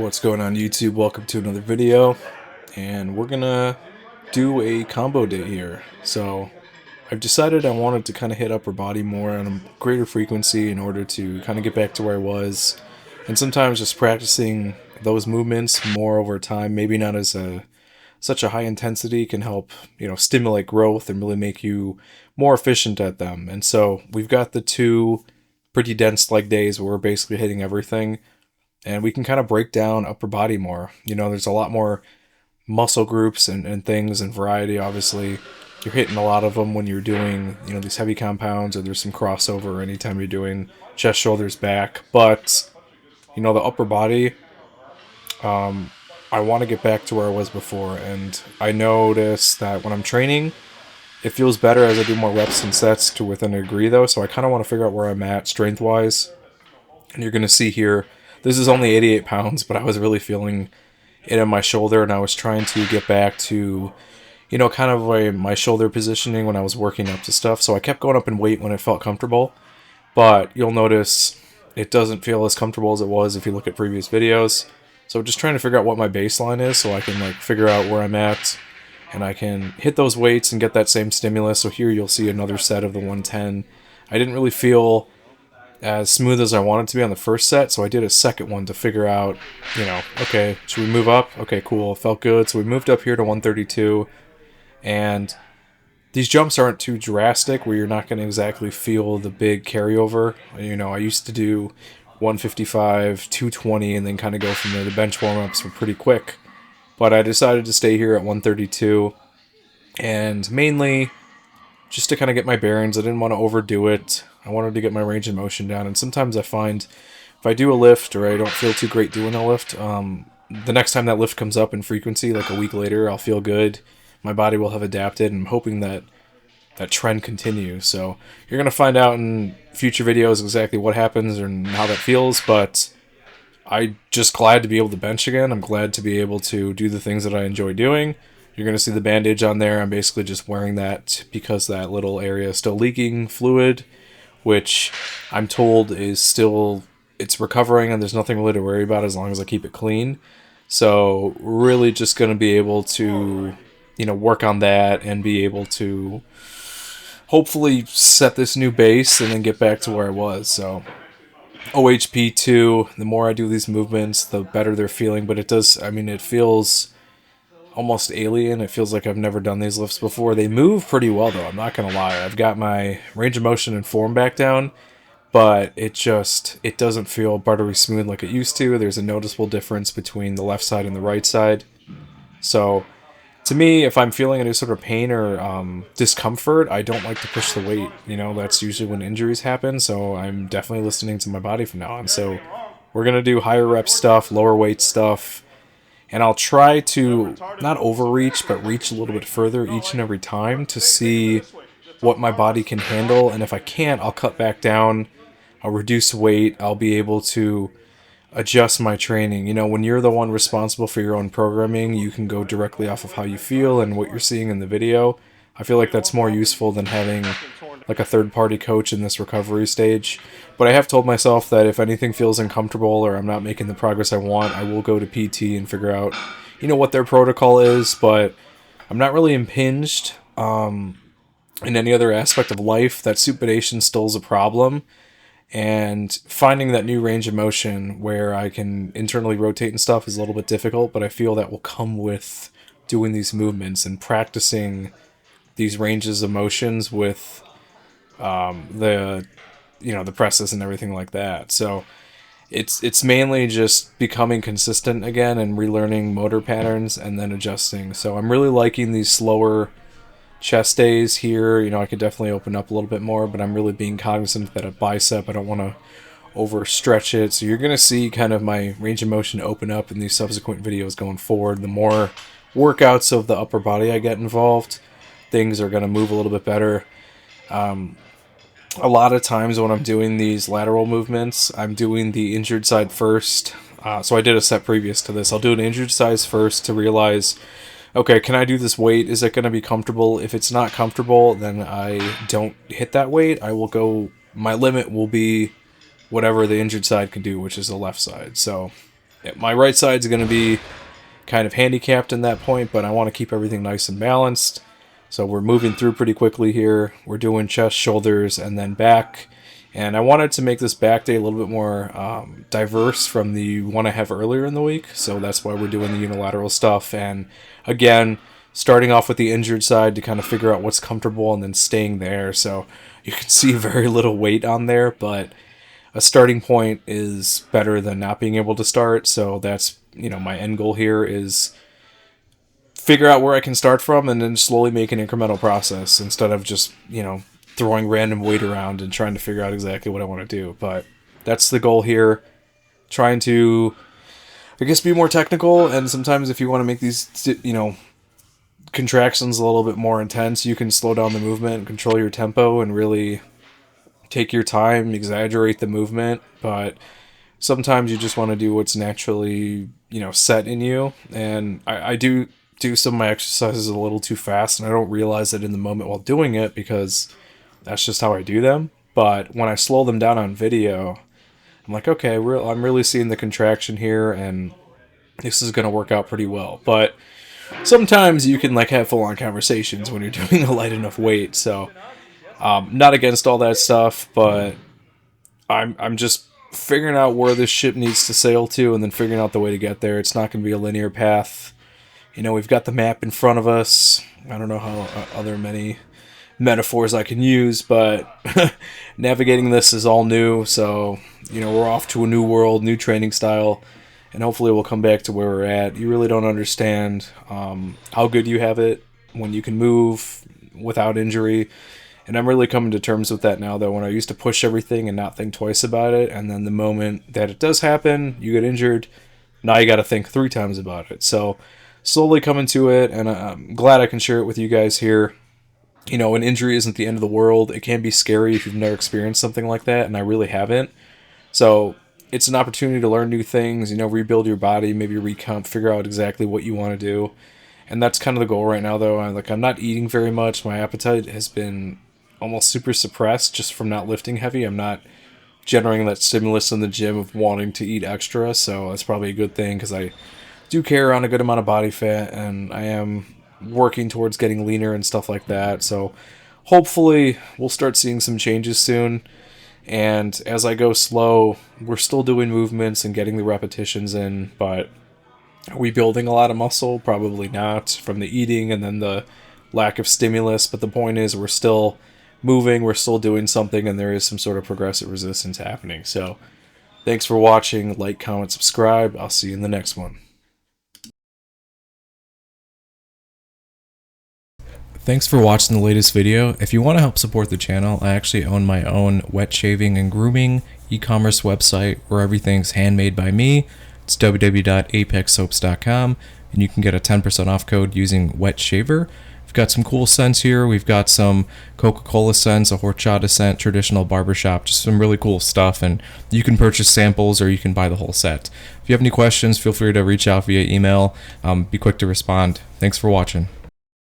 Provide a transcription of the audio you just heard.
What's going on YouTube? Welcome to another video, and we're gonna do a combo day here. So I've decided I wanted to kind of hit upper body more on a greater frequency in order to kind of get back to where I was, and sometimes just practicing those movements more over time, maybe not as such a high intensity, can help stimulate growth and really make you more efficient at them. And so we've got the two pretty dense leg days where we're basically hitting everything, and we can kind of break down upper body more. There's a lot more muscle groups and things and variety. Obviously, you're hitting a lot of them when you're doing, these heavy compounds, or there's some crossover anytime you're doing chest, shoulders, back. But, the upper body, I want to get back to where I was before. And I notice that when I'm training, it feels better as I do more reps and sets to within a degree, though. So I kind of want to figure out where I'm at strength-wise. And you're going to see here, this is only 88 pounds, but I was really feeling it in my shoulder, and I was trying to get back to, kind of my shoulder positioning when I was working up to stuff. So I kept going up in weight when it felt comfortable, but you'll notice it doesn't feel as comfortable as it was if you look at previous videos. So just trying to figure out what my baseline is so I can figure out where I'm at, and I can hit those weights and get that same stimulus. So here you'll see another set of the 110. I didn't really feel as smooth as I wanted to be on the first set, so I did a second one to figure out, okay, should we move up? Okay, cool, felt good. So we moved up here to 132, and these jumps aren't too drastic where you're not going to exactly feel the big carryover. I used to do 155, 220, and then kind of go from there. The bench warm-ups were pretty quick, but I decided to stay here at 132, and mainly just to kind of get my bearings. I didn't want to overdo it. I wanted to get my range of motion down, and sometimes I find if I do a lift or I don't feel too great doing a lift, the next time that lift comes up in frequency, like a week later, I'll feel good. My body will have adapted, and I'm hoping that that trend continues. So you're going to find out in future videos exactly what happens and how that feels, but I'm just glad to be able to bench again. I'm glad to be able to do the things that I enjoy doing. You're going to see the bandage on there. I'm basically just wearing that because that little area is still leaking fluid, which I'm told is still, it's recovering, and there's nothing really to worry about as long as I keep it clean. So really just going to be able to, work on that and be able to hopefully set this new base and then get back to where I was. So OHP 2, the more I do these movements, the better they're feeling, but it feels almost alien. It feels like I've never done these lifts before. They move pretty well, though. I'm not gonna lie. I've got my range of motion and form back down, but it doesn't feel buttery smooth like it used to. There's a noticeable difference between the left side and the right side. So to me, if I'm feeling any sort of pain or discomfort, I don't like to push the weight. That's usually when injuries happen. So I'm definitely listening to my body from now on. So we're gonna do higher rep stuff, lower weight stuff, and I'll try to not overreach, but reach a little bit further each and every time to see what my body can handle. And if I can't, I'll cut back down. I'll reduce weight. I'll be able to adjust my training. When you're the one responsible for your own programming, you can go directly off of how you feel and what you're seeing in the video. I feel like that's more useful than having like a third-party coach in this recovery stage. But I have told myself that if anything feels uncomfortable or I'm not making the progress I want, I will go to PT and figure out, what their protocol is. But I'm not really impinged in any other aspect of life. That supination still is a problem. And finding that new range of motion where I can internally rotate and stuff is a little bit difficult, but I feel that will come with doing these movements and practicing these ranges of motions with the presses and everything like that. So it's mainly just becoming consistent again and relearning motor patterns and then adjusting. So I'm really liking these slower chest days here. I could definitely open up a little bit more, but I'm really being cognizant that a bicep, I don't want to overstretch it. So you're going to see kind of my range of motion open up in these subsequent videos going forward. The more workouts of the upper body I get involved, things are going to move a little bit better. A lot of times when I'm doing these lateral movements, I'm doing the injured side first. So I did a set previous to this. I'll do an injured side first to realize, okay, can I do this weight? Is it going to be comfortable? If it's not comfortable, then I don't hit that weight. I will go, my limit will be whatever the injured side can do, which is the left side. So my right side's going to be kind of handicapped in that point, but I want to keep everything nice and balanced. So we're moving through pretty quickly here. We're doing chest, shoulders, and then back. And I wanted to make this back day a little bit more diverse from the one I have earlier in the week. So that's why we're doing the unilateral stuff. And again, starting off with the injured side to kind of figure out what's comfortable and then staying there. So you can see very little weight on there, but a starting point is better than not being able to start. So that's, my end goal here is figure out where I can start from and then slowly make an incremental process instead of just, throwing random weight around and trying to figure out exactly what I want to do. But that's the goal here. Trying to, I guess, be more technical. And sometimes if you want to make these, contractions a little bit more intense, you can slow down the movement and control your tempo and really take your time, exaggerate the movement. But sometimes you just want to do what's naturally, set in you. And I do some of my exercises a little too fast, and I don't realize it in the moment while doing it because that's just how I do them. But when I slow them down on video, I'm like, okay, I'm really seeing the contraction here, and this is going to work out pretty well. But sometimes you can have full-on conversations when you're doing a light enough weight. So not against all that stuff, but I'm just figuring out where this ship needs to sail to and then figuring out the way to get there. It's not going to be a linear path. We've got the map in front of us. I don't know how other many metaphors I can use, but navigating this is all new. So, we're off to a new world, new training style, and hopefully we'll come back to where we're at. You really don't understand how good you have it when you can move without injury. And I'm really coming to terms with that now, though. When I used to push everything and not think twice about it, and then the moment that it does happen, you get injured, now you got to think 3 times about it. So slowly coming to it, and I'm glad I can share it with you guys here. An injury isn't the end of the world. It can be scary if you've never experienced something like that, and I really haven't. So it's an opportunity to learn new things, rebuild your body, maybe recomp, figure out exactly what you want to do. And that's kind of the goal right now, though. I'm not eating very much. My appetite has been almost super suppressed just from not lifting heavy. I'm not generating that stimulus in the gym of wanting to eat extra, so that's probably a good thing because I do carry around a good amount of body fat, and I am working towards getting leaner and stuff like that. So hopefully we'll start seeing some changes soon. And as I go slow, we're still doing movements and getting the repetitions in, but are we building a lot of muscle? Probably not, from the eating and then the lack of stimulus. But the point is we're still moving, we're still doing something, and there is some sort of progressive resistance happening. So thanks for watching. Like, comment, subscribe. I'll see you in the next one. Thanks for watching the latest video. If you want to help support the channel, I actually own my own wet shaving and grooming e-commerce website where everything's handmade by me. It's www.apexsoaps.com, and you can get a 10% off code using wet shaver. We've got some cool scents here. We've got some Coca-Cola scents, a horchata scent, traditional barbershop, just some really cool stuff, and you can purchase samples or you can buy the whole set. If you have any questions, feel free to reach out via email. Be quick to respond. Thanks for watching.